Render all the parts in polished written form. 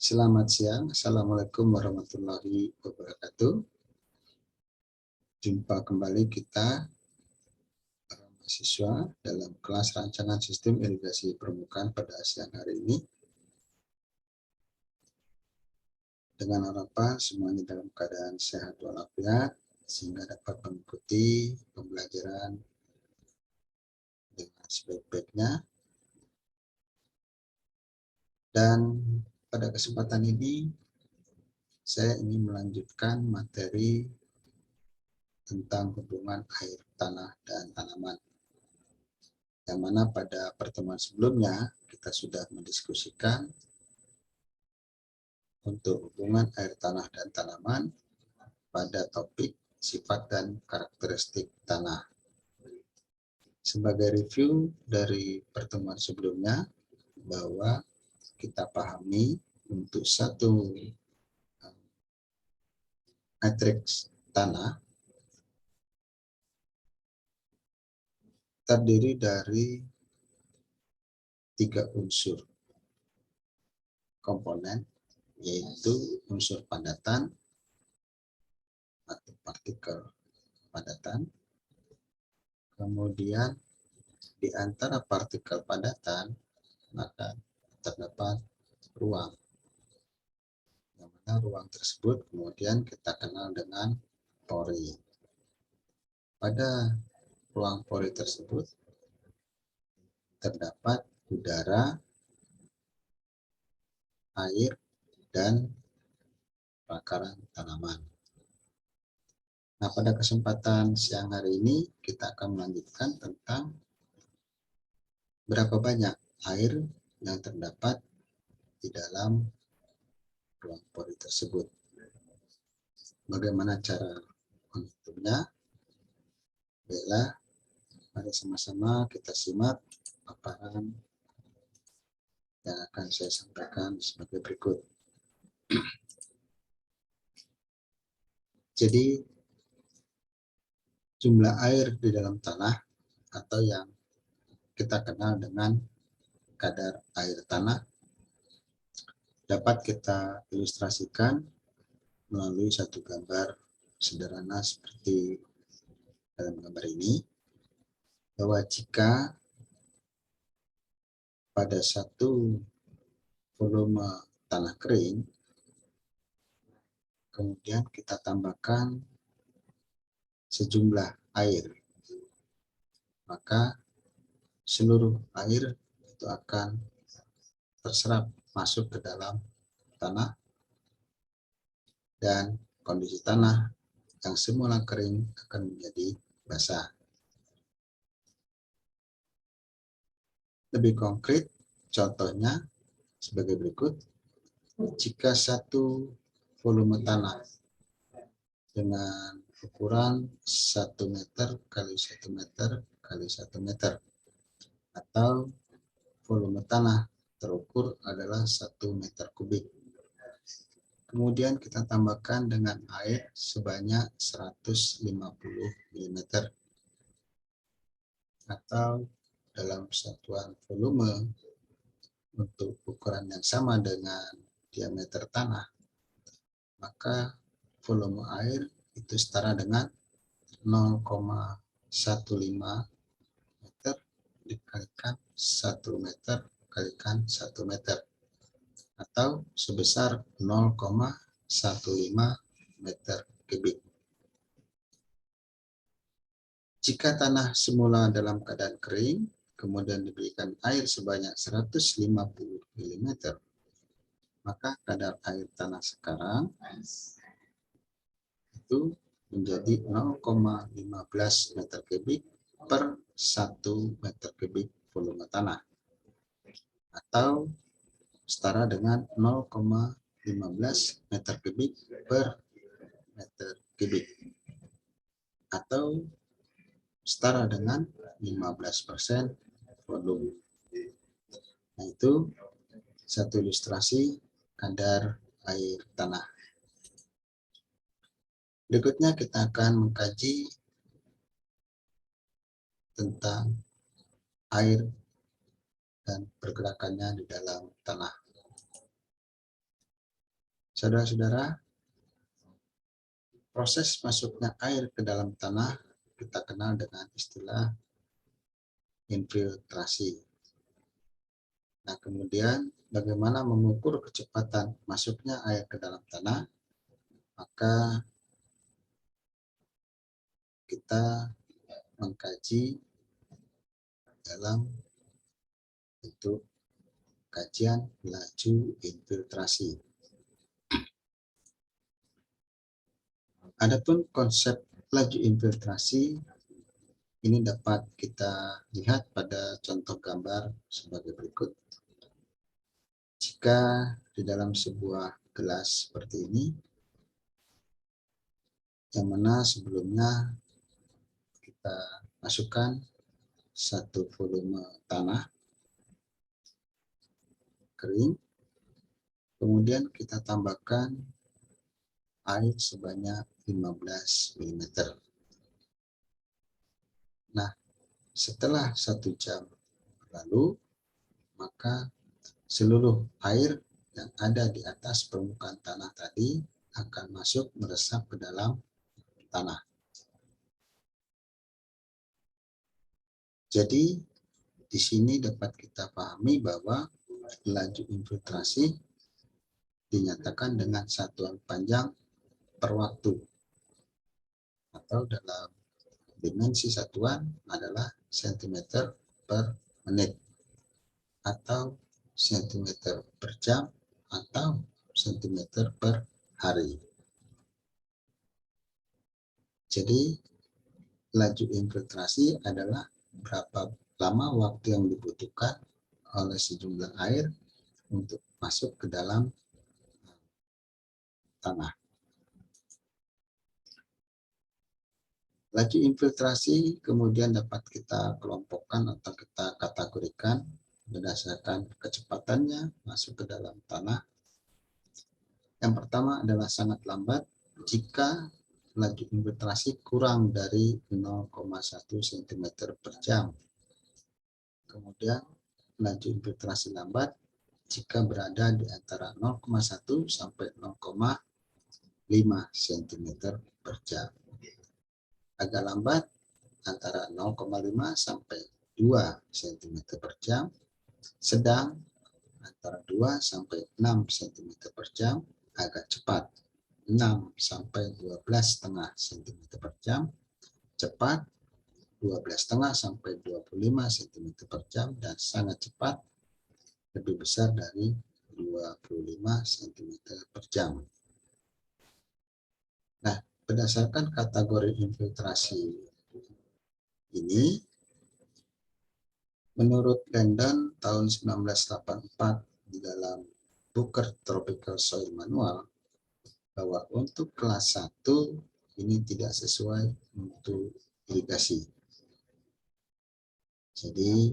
Selamat siang, Assalamualaikum warahmatullahi wabarakatuh. Jumpa kembali kita, para mahasiswa, dalam kelas rancangan sistem irigasi permukaan pada siang hari ini. Dengan harapan semuanya dalam keadaan sehat walafiat, sehingga dapat mengikuti pembelajaran dengan sebaik-baiknya. Dan pada kesempatan ini, saya ingin melanjutkan materi tentang hubungan air, tanah, dan tanaman. Yang mana pada pertemuan sebelumnya kita sudah mendiskusikan untuk hubungan air, tanah, dan tanaman pada topik sifat dan karakteristik tanah. Sebagai review dari pertemuan sebelumnya, bahwa kita pahami untuk satu matriks tanah terdiri dari 3 unsur komponen, yaitu unsur padatan atau partikel padatan. Kemudian di antara partikel padatan maka terdapat ruang. Yang mana ruang tersebut kemudian kita kenal dengan pori. Pada ruang pori tersebut terdapat udara, air, dan bakaran tanaman. Nah, pada kesempatan siang hari ini kita akan melanjutkan tentang berapa banyak air yang terdapat di dalam ruang pori tersebut. Bagaimana cara menghitungnya? Baiklah, mari sama-sama kita simak paparan yang akan saya sampaikan sebagai berikut. Jadi, jumlah air di dalam tanah atau yang kita kenal dengan kadar air tanah dapat kita ilustrasikan melalui satu gambar sederhana seperti dalam gambar ini, bahwa jika pada satu volume tanah kering kemudian kita tambahkan sejumlah air, maka seluruh air itu akan terserap masuk ke dalam tanah dan kondisi tanah yang semula kering akan menjadi basah. Lebih konkret, contohnya sebagai berikut. Jika satu volume tanah dengan ukuran 1 meter kali 1 meter kali 1 meter atau volume tanah terukur adalah 1 meter kubik. Kemudian kita tambahkan dengan air sebanyak 150 mm atau dalam satuan volume untuk ukuran yang sama dengan diameter tanah, maka volume air itu setara dengan 0,15 meter dikalikan 1 meter kalikan 1 meter atau sebesar 0,15 meter kubik. Jika tanah semula dalam keadaan kering, kemudian diberikan air sebanyak 150 mm, maka kadar air tanah sekarang itu menjadi 0,15 meter kubik per 1 meter kubik volume tanah, atau setara dengan 0,15 meter kubik per meter kubik, atau setara dengan 15% volume. Nah, itu satu ilustrasi kadar air tanah. Berikutnya kita akan mengkaji tentang air dan pergerakannya di dalam tanah. Saudara-saudara, proses masuknya air ke dalam tanah kita kenal dengan istilah infiltrasi. Nah, kemudian bagaimana mengukur kecepatan masuknya air ke dalam tanah? Maka kita mengkaji dalam bentuk kajian laju infiltrasi. Adapun konsep laju infiltrasi ini dapat kita lihat pada contoh gambar sebagai berikut. Jika di dalam sebuah gelas seperti ini, yang mana sebelumnya kita masukkan satu volume tanah kering, kemudian kita tambahkan air sebanyak 15 mm. Nah, setelah 1 jam berlalu, maka seluruh air yang ada di atas permukaan tanah tadi akan masuk meresap ke dalam tanah. Jadi, di sini dapat kita pahami bahwa laju infiltrasi dinyatakan dengan satuan panjang per waktu, atau dalam dimensi satuan adalah cm per menit, atau cm per jam, atau cm per hari. Jadi laju infiltrasi adalah berapa lama waktu yang dibutuhkan oleh sejumlah air untuk masuk ke dalam tanah. Laju infiltrasi kemudian dapat kita kelompokkan atau kita kategorikan berdasarkan kecepatannya masuk ke dalam tanah. Yang pertama adalah sangat lambat jika laju infiltrasi kurang dari 0,1 cm per jam. Kemudian laju infiltrasi lambat jika berada di antara 0,1 sampai 0,5 cm per jam. Agak lambat antara 0,5 sampai 2 cm per jam, sedang antara 2 sampai 6 cm per jam, agak cepat 6 sampai 12,5 cm per jam, cepat 12,5 sampai 25 cm per jam, dan sangat cepat lebih besar dari 25 cm per jam. Nah, berdasarkan kategori infiltrasi ini, menurut Landon tahun 1984 di dalam Booker Tropical Soil Manual, bahwa untuk kelas 1 ini tidak sesuai untuk irigasi. Jadi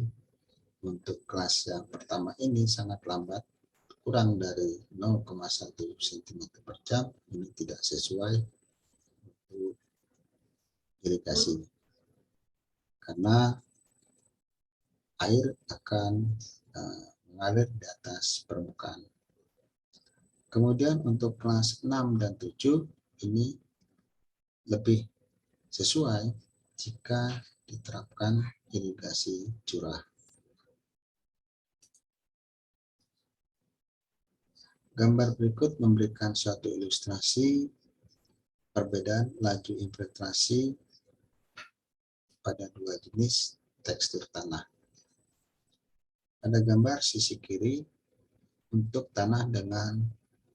untuk kelas yang pertama ini sangat lambat, kurang dari 0,1 cm per jam, ini tidak sesuai untuk irigasi. Karena air akan mengalir di atas permukaan. Kemudian untuk kelas 6 dan 7 ini lebih sesuai jika diterapkan irigasi curah. Gambar berikut memberikan suatu ilustrasi perbedaan laju infiltrasi pada dua jenis tekstur tanah. Pada gambar sisi kiri untuk tanah dengan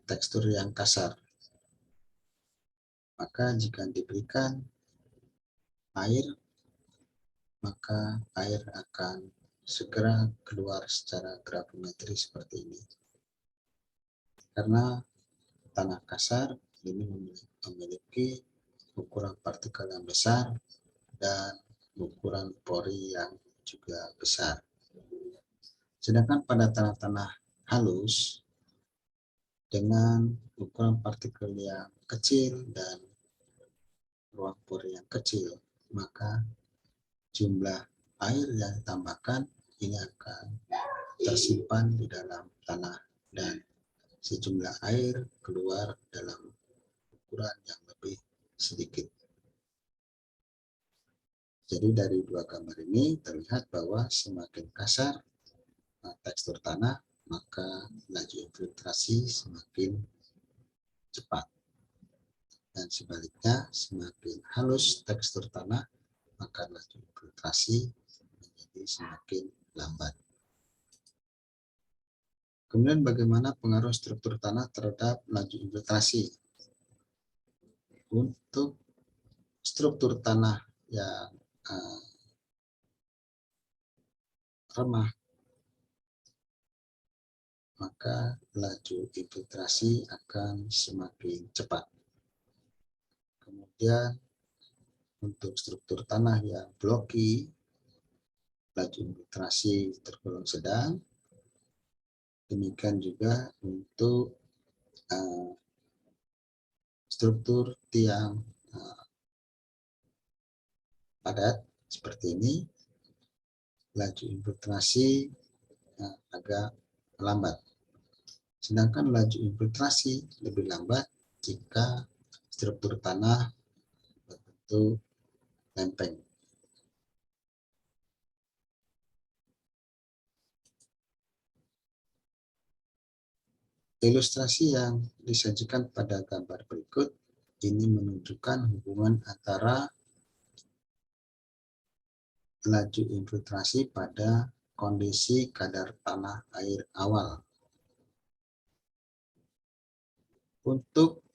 tekstur yang kasar, maka jika diberikan air, maka air akan segera keluar secara gravimetri seperti ini. Karena tanah kasar ini memiliki ukuran partikel yang besar dan ukuran pori yang juga besar. Sedangkan pada tanah-tanah halus dengan ukuran partikel yang kecil dan ruang pori yang kecil, maka jumlah air yang ditambahkan ini akan tersimpan di dalam tanah dan sejumlah air keluar dalam ukuran yang lebih sedikit. Jadi dari dua gambar ini terlihat bahwa semakin kasar tekstur tanah, maka laju infiltrasi semakin cepat. Dan sebaliknya, semakin halus tekstur tanah, maka laju infiltrasi menjadi semakin lambat. Kemudian bagaimana pengaruh struktur tanah terhadap laju infiltrasi? Untuk struktur tanah yang remah, maka laju infiltrasi akan semakin cepat. Kemudian untuk struktur tanah yang blocky, laju infiltrasi tergolong sedang. Demikian juga untuk struktur tiang padat seperti ini, laju infiltrasi agak lambat. Sedangkan laju infiltrasi lebih lambat jika struktur tanah berbentuk lempeng. Ilustrasi yang disajikan pada gambar berikut ini menunjukkan hubungan antara laju infiltrasi pada kondisi kadar tanah air awal. Untuk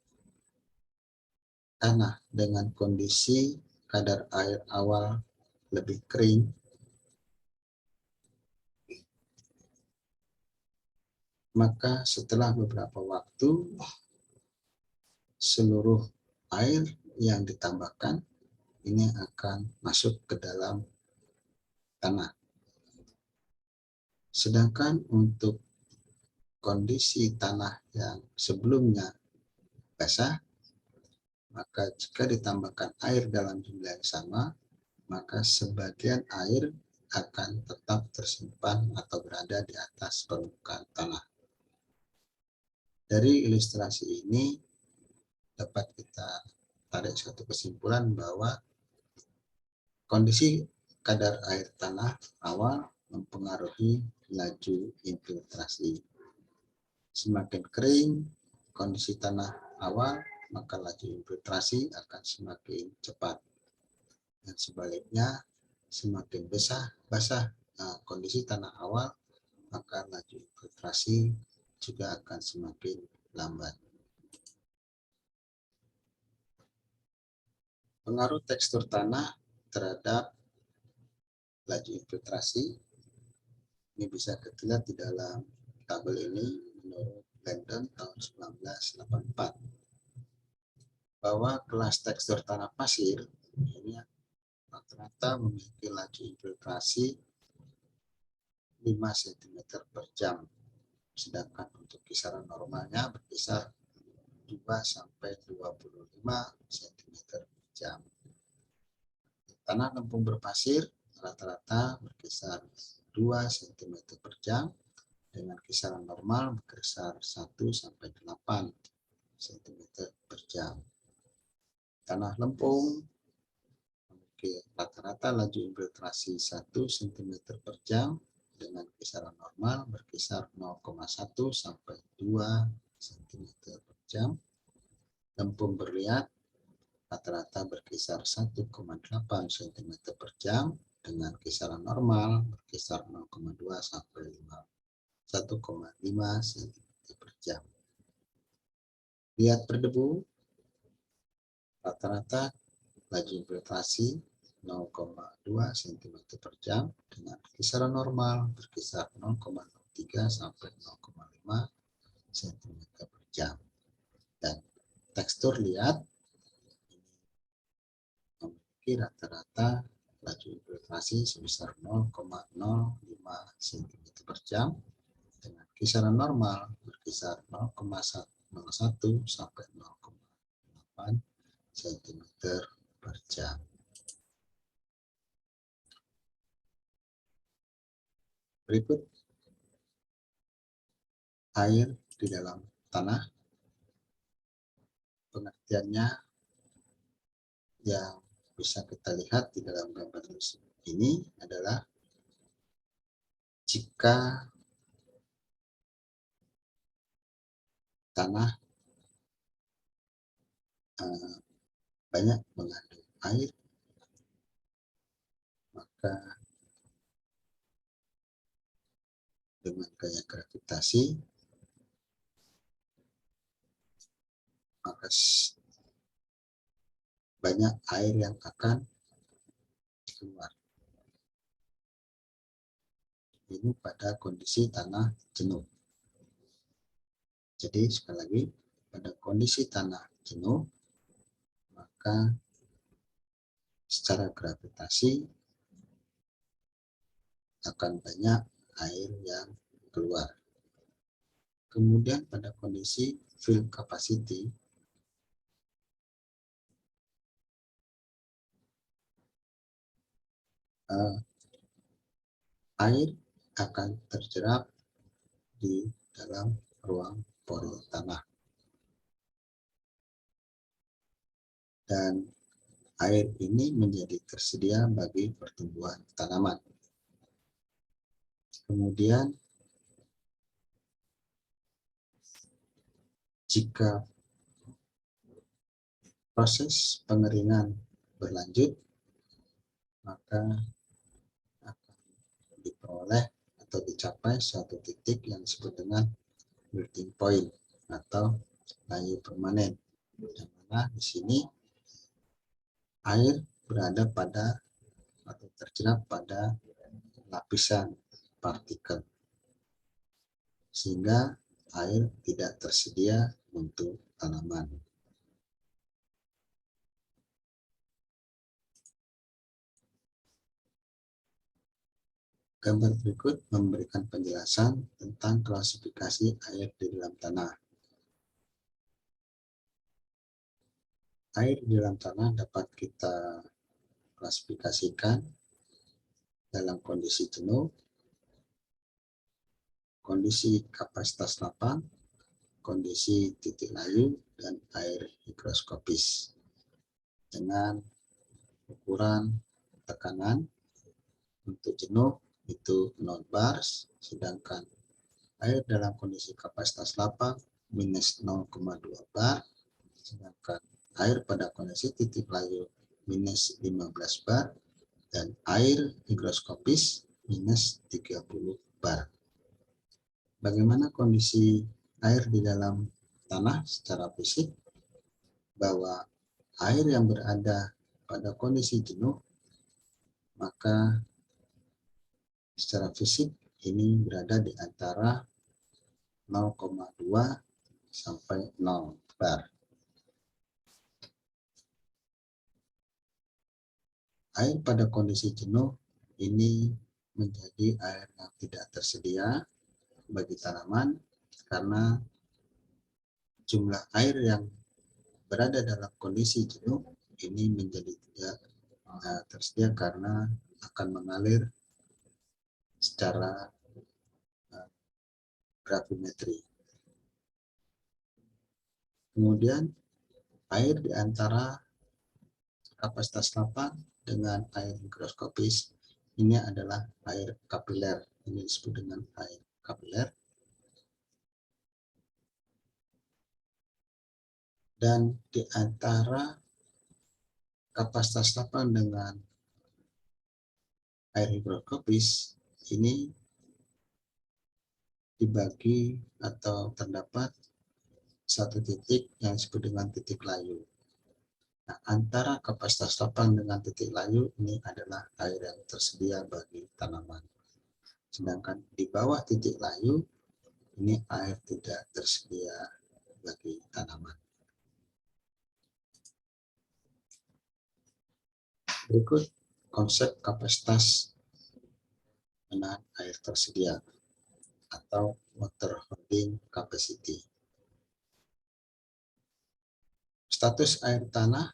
tanah dengan kondisi kadar air awal lebih kering, maka setelah beberapa waktu seluruh air yang ditambahkan ini akan masuk ke dalam tanah. Sedangkan untuk kondisi tanah yang sebelumnya basah, maka jika ditambahkan air dalam jumlah yang sama, maka sebagian air akan tetap tersimpan atau berada di atas permukaan tanah. Dari ilustrasi ini dapat kita tarik suatu kesimpulan bahwa kondisi kadar air tanah awal mempengaruhi laju infiltrasi. Semakin kering kondisi tanah awal, maka laju infiltrasi akan semakin cepat. Dan sebaliknya, semakin basah kondisi tanah awal, maka laju infiltrasi juga akan semakin lambat. Pengaruh tekstur tanah terhadap laju infiltrasi ini bisa kita lihat di dalam tabel ini menurut Landon tahun 1984, bahwa kelas tekstur tanah pasir ini rata-rata memiliki laju infiltrasi 5 cm per jam, sedangkan untuk kisaran normalnya berkisar 2 sampai 25 cm per jam. Tanah lempung berpasir rata-rata berkisar 2 cm per jam dengan kisaran normal berkisar 1 sampai 8 cm per jam. Tanah lempung memiliki rata-rata laju infiltrasi 1 cm per jam dengan kisaran normal berkisar 0,1 sampai 2 cm per jam. Lempung berliat rata-rata berkisar 1,8 cm per jam dengan kisaran normal berkisar 0,2 sampai 1,5 cm per jam. Liat berdebu rata-rata laju infiltrasi 0,2 cm per jam dengan kisaran normal berkisar 0,3 sampai 0,5 cm per jam. Dan tekstur liat memiliki rata-rata laju infiltrasi sebesar 0,05 cm per jam dengan kisaran normal berkisar 0,1 sampai 0,8 cm per jam. Berikut air di dalam tanah. Pengertiannya yang bisa kita lihat di dalam gambar ini adalah jika tanah banyak mengandung air, maka dengan gaya gravitasi maka banyak air yang akan keluar. Ini pada kondisi tanah jenuh. Jadi sekali lagi, pada kondisi tanah jenuh, maka secara gravitasi akan banyak air yang keluar. Kemudian pada kondisi fill capacity, air akan terjerap di dalam ruang pori tanah. Dan air ini menjadi tersedia bagi pertumbuhan tanaman. Kemudian jika proses pengeringan berlanjut, maka akan diperoleh atau dicapai suatu titik yang disebut dengan melting point atau layu permanen, yang mana di sini air berada pada atau terjerap pada lapisan partikel, sehingga air tidak tersedia untuk tanaman. Gambar berikut memberikan penjelasan tentang klasifikasi air di dalam tanah. Air di dalam tanah dapat kita klasifikasikan dalam kondisi jenuh, kondisi kapasitas lapang, kondisi titik layu, dan air higroskopis dengan ukuran tekanan. Untuk jenuh itu 0 bar, sedangkan air dalam kondisi kapasitas lapang minus 0,2 bar, sedangkan air pada kondisi titik layu minus 15 bar, dan air higroskopis minus 30 bar. Bagaimana kondisi air di dalam tanah secara fisik? Bahwa air yang berada pada kondisi jenuh, maka secara fisik ini berada di antara 0,2 sampai 0 bar. Air pada kondisi jenuh ini menjadi air yang tidak tersedia bagi tanaman karena jumlah air yang berada dalam kondisi jenuh ini menjadi tidak tersedia karena akan mengalir secara gravimetri. Kemudian air di antara kapasitas lapang dengan air higroskopis ini adalah air kapiler. Ini disebut dengan air kapiler. Dan di antara kapasitas lapang dengan air higroskopis ini dibagi atau terdapat satu titik yang disebut dengan titik layu. Nah, antara kapasitas lapang dengan titik layu ini adalah air yang tersedia bagi tanaman. Sedangkan di bawah titik layu ini air tidak tersedia bagi tanaman. Berikut konsep kapasitas menahan air tersedia atau water holding capacity. Status air tanah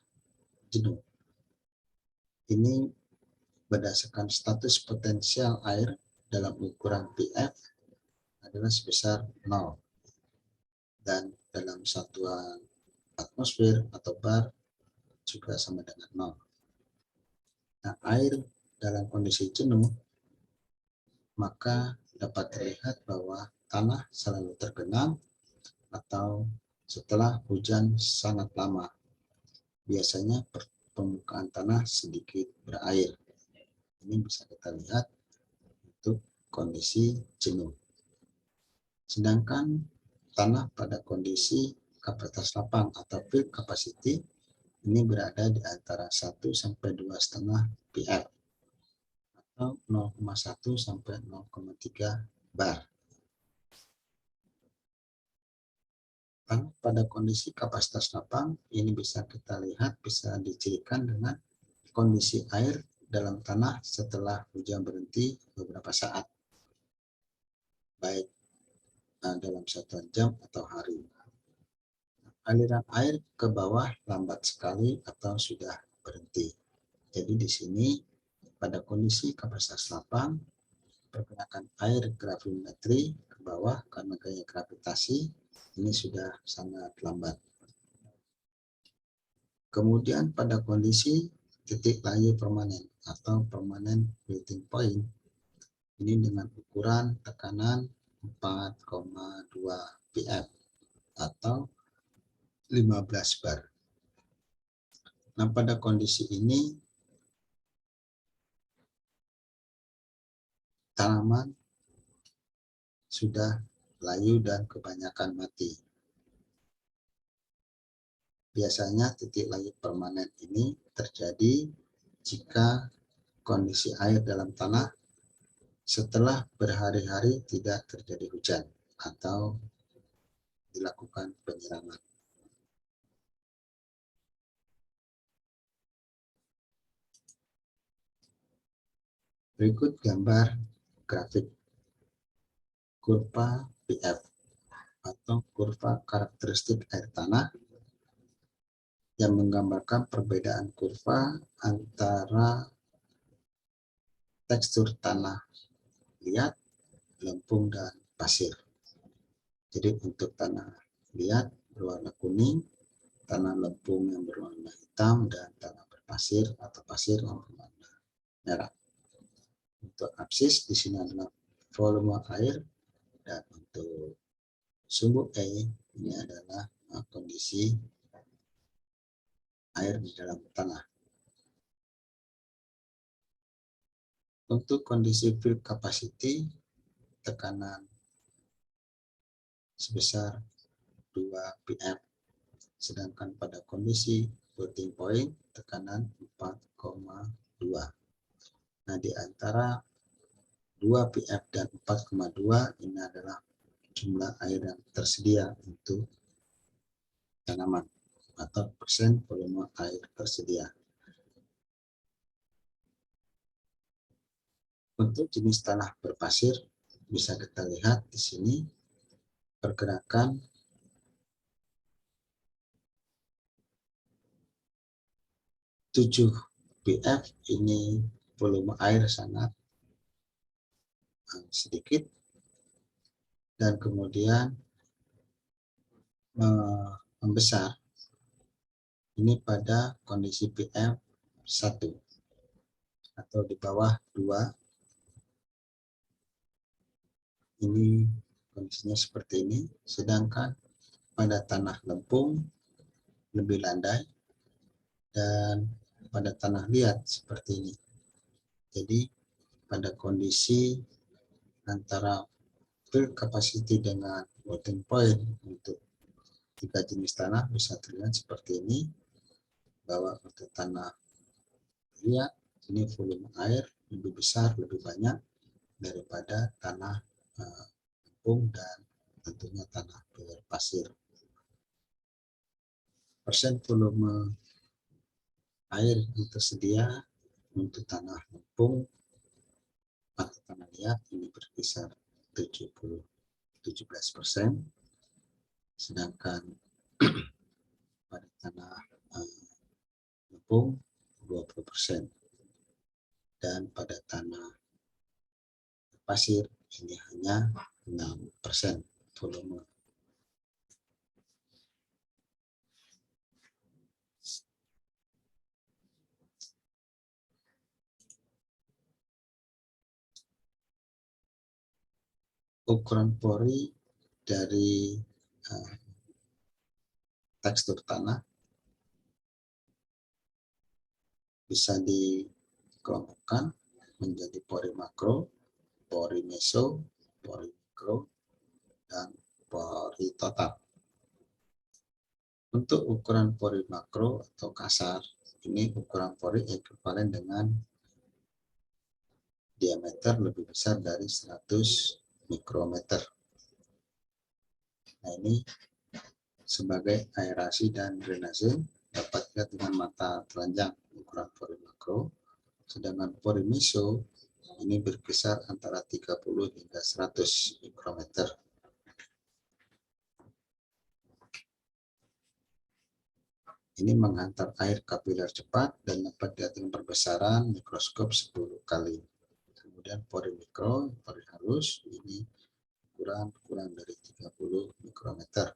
jenuh. Ini berdasarkan status potensial air dalam ukuran pF adalah sebesar 0. dan dalam satuan atmosfer atau bar juga sama dengan 0. Nah, air dalam kondisi jenuh maka dapat terlihat bahwa tanah selalu tergenang atau setelah hujan sangat lama. Biasanya permukaan tanah sedikit berair. Ini bisa kita lihat untuk kondisi jenuh. Sedangkan tanah pada kondisi kapasitas lapang atau fill capacity ini berada di antara 1 sampai 2,5 pf atau 0,1 sampai 0,3 bar. Tanah pada kondisi kapasitas lapang ini bisa kita lihat, bisa dicirikan dengan kondisi air dalam tanah setelah hujan berhenti beberapa saat, baik dalam satuan jam atau hari. Aliran air ke bawah lambat sekali atau sudah berhenti. Jadi di sini pada kondisi kapasitas lapang, pergerakan air gravimetri ke bawah karena gaya gravitasi ini sudah sangat lambat. Kemudian pada kondisi titik layu permanen atau permanent melting point, ini dengan ukuran tekanan 4,2 pf atau 15 bar. Nah, pada kondisi ini tanaman sudah layu dan kebanyakan mati. Biasanya titik layu permanen ini terjadi jika kondisi air dalam tanah setelah berhari-hari tidak terjadi hujan atau dilakukan penyiraman. Berikut gambar grafik kurva pF atau kurva karakteristik air tanah yang menggambarkan perbedaan kurva antara tekstur tanah liat, lempung, dan pasir. Jadi untuk tanah liat berwarna kuning, tanah lempung yang berwarna hitam, dan tanah berpasir atau pasir yang berwarna merah. Untuk absis di sini adalah volume air, dan untuk sumbu E ini adalah kondisi air di dalam tanah. Untuk kondisi fill capacity, tekanan sebesar 2 pf, sedangkan pada kondisi melting point tekanan 4,2. Nah, di antara 2 pf dan 4,2 ini adalah jumlah air yang tersedia untuk tanaman atau persen volume air tersedia. Untuk jenis tanah berpasir bisa kita lihat di sini pergerakan tujuh pf ini volume air sangat sedikit, dan kemudian membesar ini pada kondisi pF 1 atau di bawah 2. Ini kondisinya seperti ini, sedangkan pada tanah lempung lebih landai dan pada tanah liat seperti ini. Jadi pada kondisi antara fill capacity dengan melting point untuk 3 jenis tanah bisa terlihat seperti ini, bahwa untuk tanah liat ini volume air lebih besar, lebih banyak daripada tanah lempung dan tentunya tanah berpasir. Persen volume air yang tersedia untuk tanah lempung atau tanah liat ini berkisar 17%, sedangkan pada tanah lempung 20%, dan pada tanah pasir ini hanya 6% volume. ukuran pori dari tekstur tanah bisa dikelompokkan menjadi pori makro, pori meso, pori mikro, dan pori total. Untuk ukuran pori makro atau kasar, ini ukuran pori ekuivalen dengan diameter lebih besar dari 100 mikrometer. Nah, ini sebagai aerasi dan drainase dapat dilihat dengan mata telanjang ukuran pori makro, sedangkan pori meso ini berkisar antara 30 hingga 100 mikrometer. Ini menghantar air kapiler cepat dan dapat dilihat dengan perbesaran mikroskop 10 kali. Kemudian pori mikro, pori halus, ini ukuran kurang dari 30 mikrometer.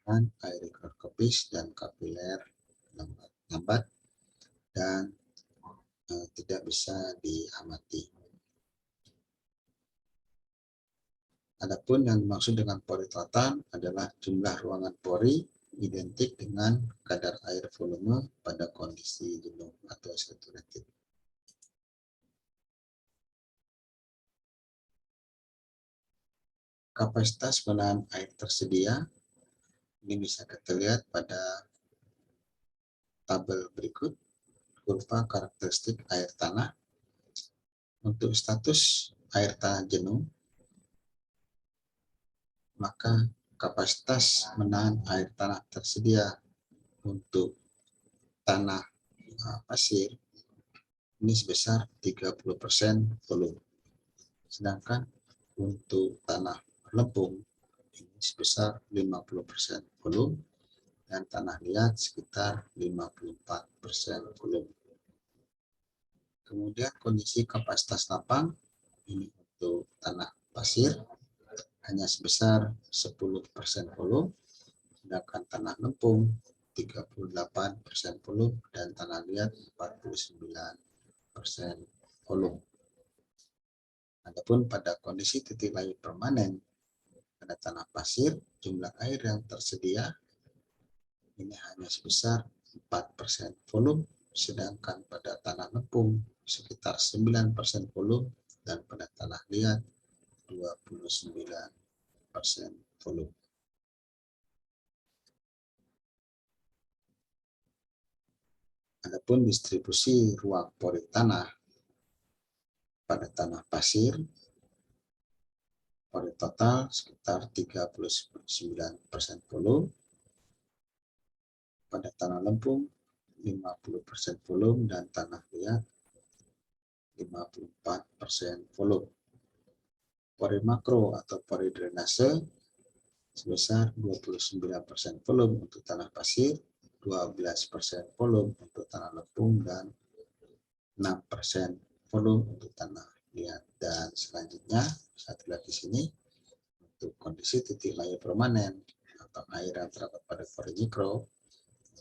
Menahan air mikroskopis dan kapiler lambat dan tidak bisa diamati. Adapun yang dimaksud dengan pori total adalah jumlah ruangan pori identik dengan kadar air volume pada kondisi jenuh atau saturated. Kapasitas menahan air tersedia ini bisa kita lihat pada tabel berikut, kurva karakteristik air tanah. Untuk status air tanah jenuh, maka kapasitas menahan air tanah tersedia untuk tanah pasir ini sebesar 30% volume. Sedangkan untuk tanah lempung ini sebesar 50% volume dan tanah liat sekitar 54% volume. Kemudian kondisi kapasitas lapang ini untuk tanah pasir hanya sebesar 10% volume, sedangkan tanah lempung 38% volume dan tanah liat 49% volume. Adapun pada kondisi titik layu permanen pada tanah pasir, jumlah air yang tersedia ini hanya sebesar 4% volume, sedangkan pada tanah lempung sekitar 9% volume dan pada tanah liat 29% volume. Adapun distribusi ruang pori tanah pada tanah pasir, pori total sekitar 39% volume, pada tanah lempung 50% volume dan tanah liat 54% volume. Pori makro atau pori drainase sebesar 29% volume untuk tanah pasir, 12% volume untuk tanah lempung, dan 6% volume untuk tanah liat. Dan selanjutnya, saya lihat di sini, untuk kondisi titik layu permanen atau air yang terdapat pada pori mikro,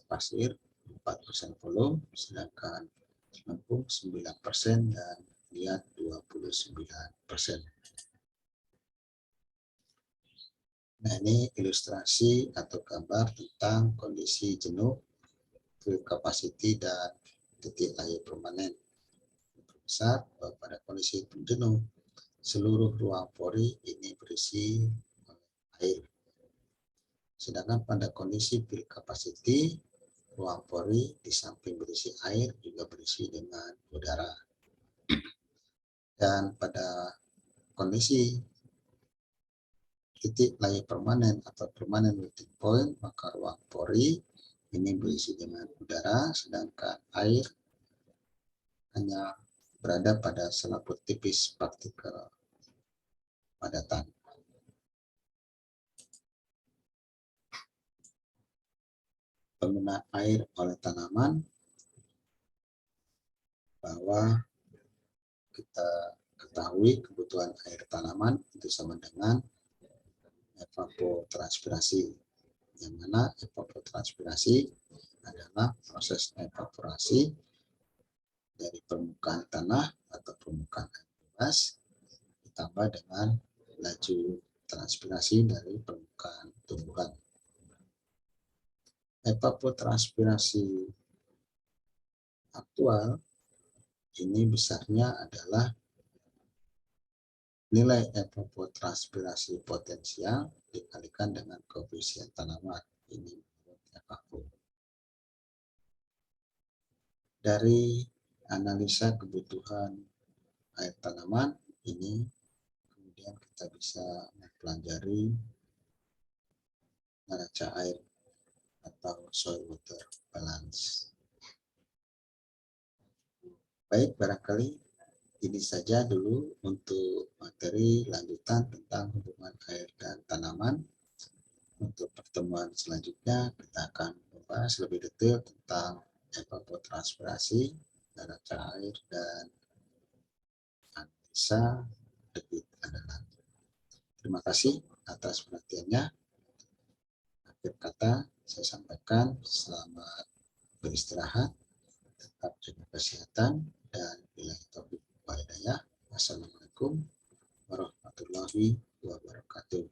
pasir 4% volume, sedangkan lempung 9% dan liat 29%. Nah, ini ilustrasi atau gambar tentang kondisi jenuh, fluid capacity, dan titik layu permanen. Besar pada kondisi jenuh, seluruh ruang pori ini berisi air. Sedangkan pada kondisi fluid capacity, ruang pori di samping berisi air juga berisi dengan udara. Dan pada kondisi titik layu permanen atau permanent melting point, maka ruang pori ini berisi dengan udara, sedangkan air hanya berada pada selaput tipis partikel padatan. Penggunaan air oleh tanaman, bahwa kita ketahui kebutuhan air tanaman itu sama dengan evapotranspirasi, yang mana evapotranspirasi adalah proses evaporasi dari permukaan tanah atau permukaan air bebas ditambah dengan laju transpirasi dari permukaan tumbuhan. Evapotranspirasi aktual ini besarnya adalah nilai evapotranspirasi potensial dikalikan dengan koefisien tanaman. Ini FAO. Dari analisa kebutuhan air tanaman ini, kemudian kita bisa mempelajari neraca air atau soil water balance. Baik, barangkali ini saja dulu untuk materi lanjutan tentang hubungan air dan tanaman. Untuk pertemuan selanjutnya kita akan membahas lebih detail tentang evapotranspirasi, neraca air, dan analisa debit andalan. Terima kasih atas perhatiannya. Akhir kata saya sampaikan selamat beristirahat, tetap jaga kesehatan, dan bila taufiq wal hidayah. Wassalamualaikum warahmatullahi wabarakatuh.